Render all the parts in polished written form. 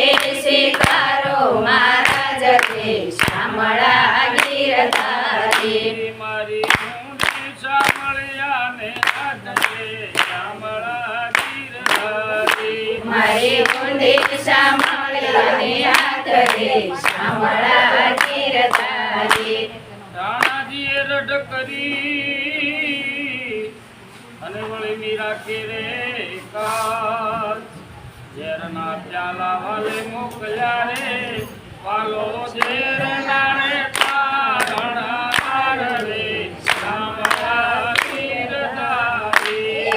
સ્વીકારો મહારાજ રે શામળા ગીરધારી મારી ઊંડી શામળિયા ને આધરે શામળા ગીરધારી મારી ઊંડી શામળિયાને આધરે શામળા ગીરધારી રાણાજીએ રઢ કરી અને વળી મીરા કેરે કાજ ઝેરના પ્યાલા વાલે મોકલ્યા રે વાલો ઝેરના રે તારણા રે શામળા ગીરધારી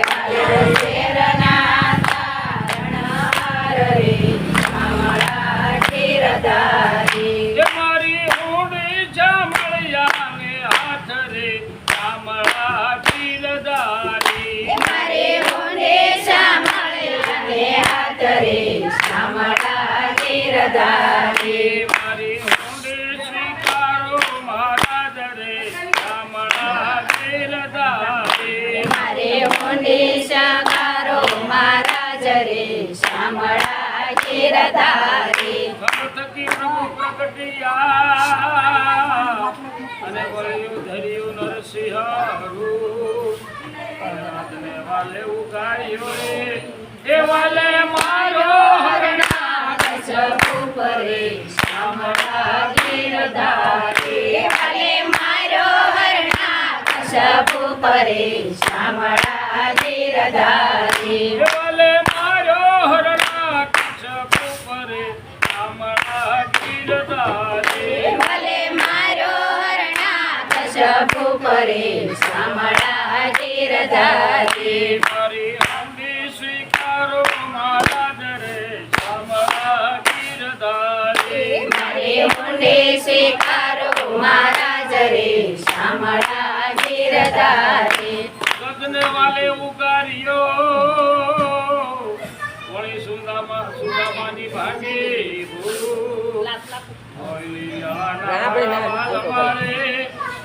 ઝેરના તારણહાર રે શામળા ગીરધારી એ મારી ઊંડી શામળિયા ને હાથ રે શામળા ગીરધારી મારી ઊંડી શામળિયાને આધરે શામળા ગીરધારી મારી ઊંડી સ્વીકારો મહારાજ રે શામળા ગીરધારી મારી ઊંડી સ્વીકારો મહારાજ રે શામળા ગીરધારી થકી પ્રભુ પ્રગટિયા અને વળ્યું ધર્યું નરસિંહ રૂપ રાતને વાલે ઉગાડ્યો રે એ વાલે મારો હરણા પરે શામળા ગીરધારી વાલે મારો હરણા કશપુ પરે શામળા ગીરધારી એ વાલે મારો હરણા કશપુ પરે શામળા ગીરધારી વાલે મારો હરણા કશપુ પરે શામળા ગીરધારી મારી ઊંડી સ્વીકારો મહારાજ રે શામળા ગીરધારી મારી ઊંડી સ્વીકારો મહારાજ રે શામળા ગીરધારી ગગને વાલે ઉગાર્યો વળી સુદામાની ભાગી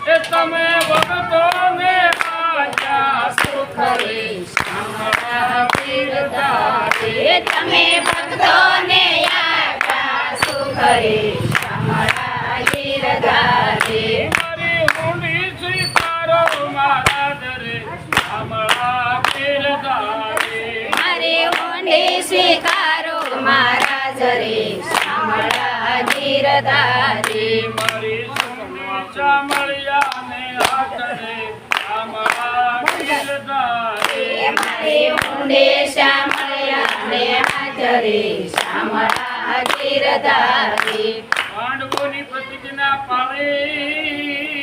એ તમે ભક્તોને આજા સુખ રે શામળા ગીરધારી તમે ભક્તોને આજા સુખ રે શામળા ગીરધારી મારી ઊંડી સ્વીકારો મહારાજ રે શામળા ગીરધારી મારી ઊંડી સ્વીકારો મહારાજ રે શામળા ગીરધારી મારી શામળિયા ને હાથ રે શામળા ગીરધારી મારી ઊંડી શામળિયાને આધરે શામળા ગીરધારી પાંડવોની પ્રતિજ્ઞા પાળી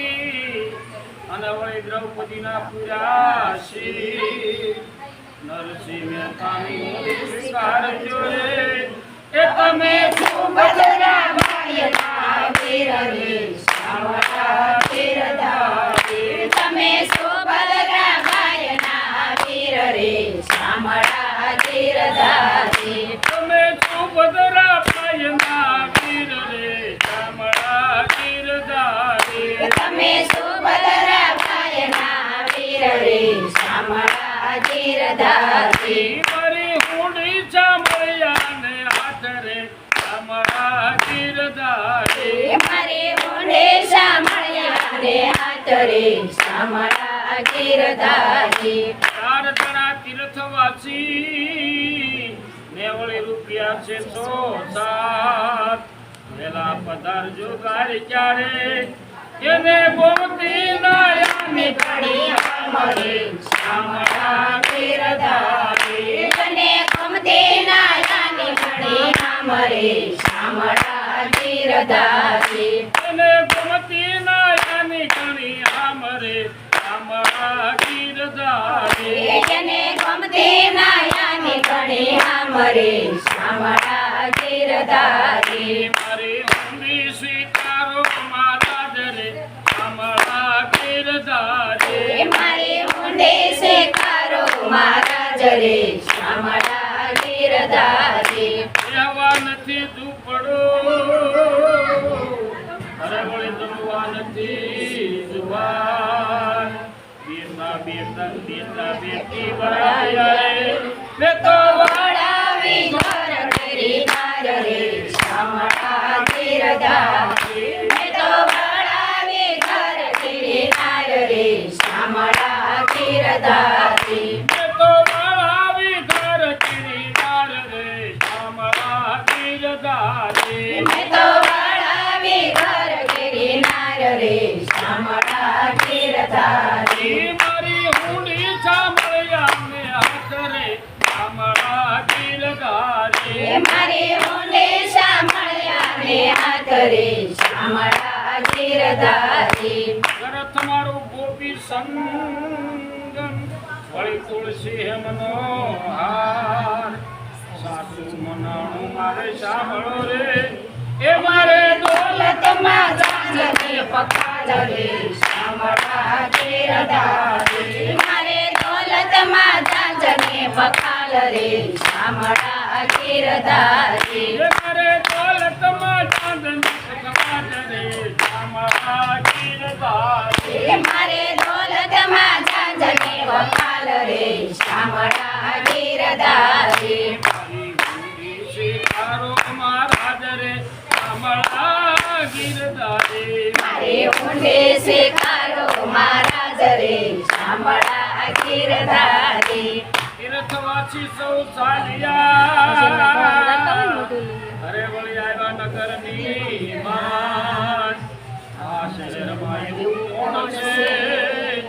અને વળી દ્રૌપદીના પુરાશી નરસિંહ મહેતાની સ્વીકારજો રે એ તમે સુભદ્રા બાઈના વીર રે શામળા ગીરધારી તમે સુભદ્રા બાઈના વીર રે શામળા ગીરધારી તમે સુભદ્રા પાયના વીર રે શામળા ગીરધારી તમે સુભદ્રા બાઈના વીર રે શામળા ગીરધારી મારી ઊંડી શામળિયા ને હાથ રે શામળા ગીરધારી મારી ઊંડી શામળિયાને આધરે શામળા ગીરધારી ચાર જણા તીર્થવાસી ને વળી રૂપિયા છે 107 વેલા પધારજો ગારી ક્યારે એને ગોમતી નાયાની ઘડી મળે શામળા ગીરધારી તને ગમતી નાયાની ઘડી મળે શામળા ગીરધારી એને ગોમતી નાયાની ઘણી આમરે શામળા ગીરધારી તને ગમતી નાયાની ઘડી મળે શામળા ગીરધારી મારી ઊંડી સ્વીકારો મહારાજ રે શામળા ગીરધારી મારી ઊંડી સ્વીકારો મહારાજ રે શામળા ગીરધારી રહેવા નથી ઝૂંપડો અરે વળી જમવા નથી જુવાન બેટા બેટી વળાયા રે મેં તો વડાવી ઘર કરી કાર રે શામળા ગીરધારી મેં તો વળાવી ઘર ગિરનાર રે શામળા ગીરધારી મેં તો વળાવી ઘર ગિરનાર રે શામળા ગીરધારી મેં તો વળાવી ઘર ગિરનાર રે શામળા ગીરધારી મારી ઊંડી સાંભળ્યા ને હાથ રે શામળા ગીરધારી મારી ઊંડે શામળિયા ને હાથ રે શામળા ગીરધારી રથ મારું ગોપી સંગમ વળી તુલસી હેમનો હાર સાસુ મનાણું મારે સાંભળો રે એ મારે દોલતમાં જાજને પખાલ રે શામળા ગીરધારી મારે દોલતમાં જાજને પખાલ રે શામળા ગીરધારી એ મારે દોલતમાં ચાંદની પખાલ રે શામળા ગીરધારી મારે દોલતમાં જાજને પખાલ રે શામળા ગીરધારી મારી ઊંડી શિકારો મહારાજ રે શામળા ગીરધારી મારે ઊંડે શિકારો મહારાજ રે શામળા ગીરધારી તીર્થવાસી સૌ ચાલ્યા અરે વળી આવ્યા નગરની માન આ શહેરમાં એવું કોણ છે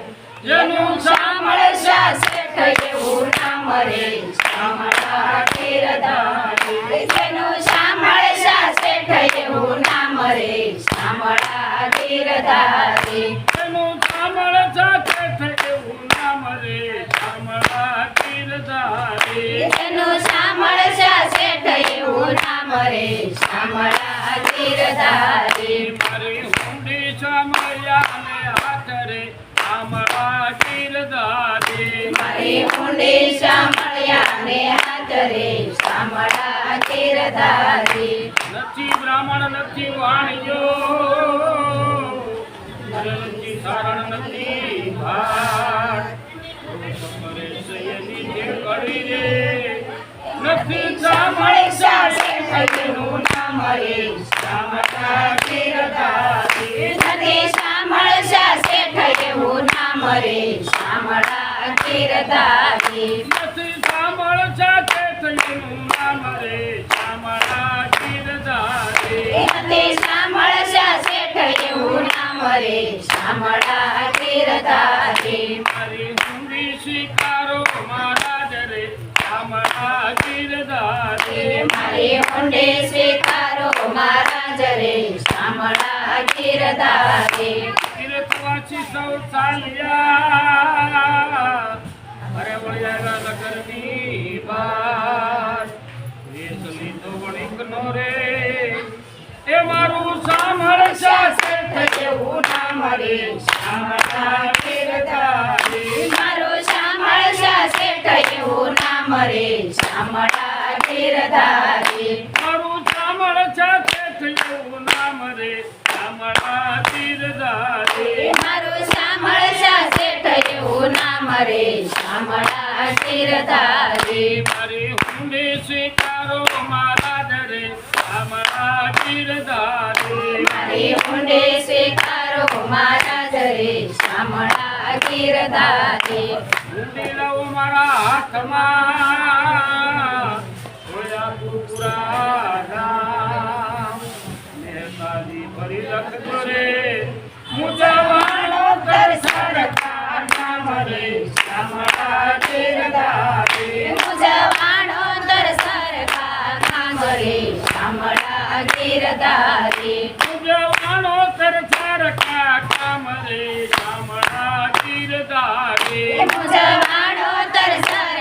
જેનું શામળશા શેઠ એવું નામ રે શામળા ગીરધારી જેનું શામળશા શેઠ એવું નામ રે શામળા ગીરધારી જેનું સાંભળ સાથે થયું નામ રે શામળા ગીરધારી જેનું શામળશા શેઠ એવું નામ રે શામળા ગીરધારી મારી ઊંડી શામળિયા ને હાથ રે શામળા ગીરધારી મારી ઊંડી શામળિયા ને હાથ રે શામળા ગીરધારી નથી બ્રાહ્મણ નથી વાણિયો નથી સારણ નથી ભાટ કરે સૈયદી જે કરી રે નથી શામળશા સાંભળ શેઠ એવું નામ રે શામળા ગીરધારી નથી શામળશા શેઠ એવું નામ રે શામળા ગીરધારી નથી સાંભળ સાથે થયું નામ રે શામળા ગીરધારી નથી શામળશા શેઠ એવું નામ રે શામળા ગીરધારી મારી ઊંડી શિકારો મહારાજ રે શામળા ગીરધારી મારી ઊંડે સ્વીકારો મહારાજ રે શામળા ગીરધારી તીર્થવાસી સૌ ચાલ્યા અરે વળી આવ્યા નગરની બાર વેશ લીધો વણિકનો રે એ મારું સાંભળશા શેઠ એવું નામ રે શામળા ગીરધારી મારું શામળશા શેઠ એવું નામ રે શામળા ગીરધારી મારું સાંભળશા થયું નામ રે શામળા ગીરધારી મારું શામળશા શેઠ એવું નામ રે શામળા ગીરધારી મારી ઊંડી સ્વીકારો મહારાજ રે શામળા ગીરધારી મારી ઊંડે સ્વીકારો મહારાજ રે શામળા ગીરધારી ઊંડી લઉં મારા હાથમાં જોયા પૂરા રામ નેતાજી ફરી લખજો રે મુજવાણો સરકાર નામ રે શામળા ગીરધારી મુજવાણો સરકાર નામ રે શામળા ગીરધારી મુજવાણો સરકાર કામ રે શામળા ગીરધારી મુજવાણો સરકાર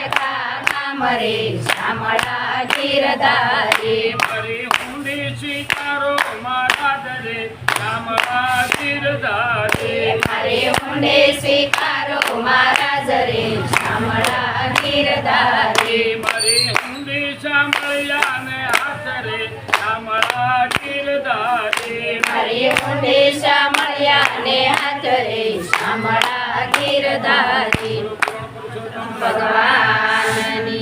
નામ રે શામળા ગીરધારી મારી ઊંડી સ્વીકારો મહારાજ રે શામળા ગીરધારી મારી ઊંડે સ્વીકારો મહારાજ રે શામળા ગીરધારી મારી ઊંડી સાંભળ્યા ને હાથ રે શામળા ગીરધારી મારી ઊંડે શામળિયા ને હાથ રે શામળા ગીરધારી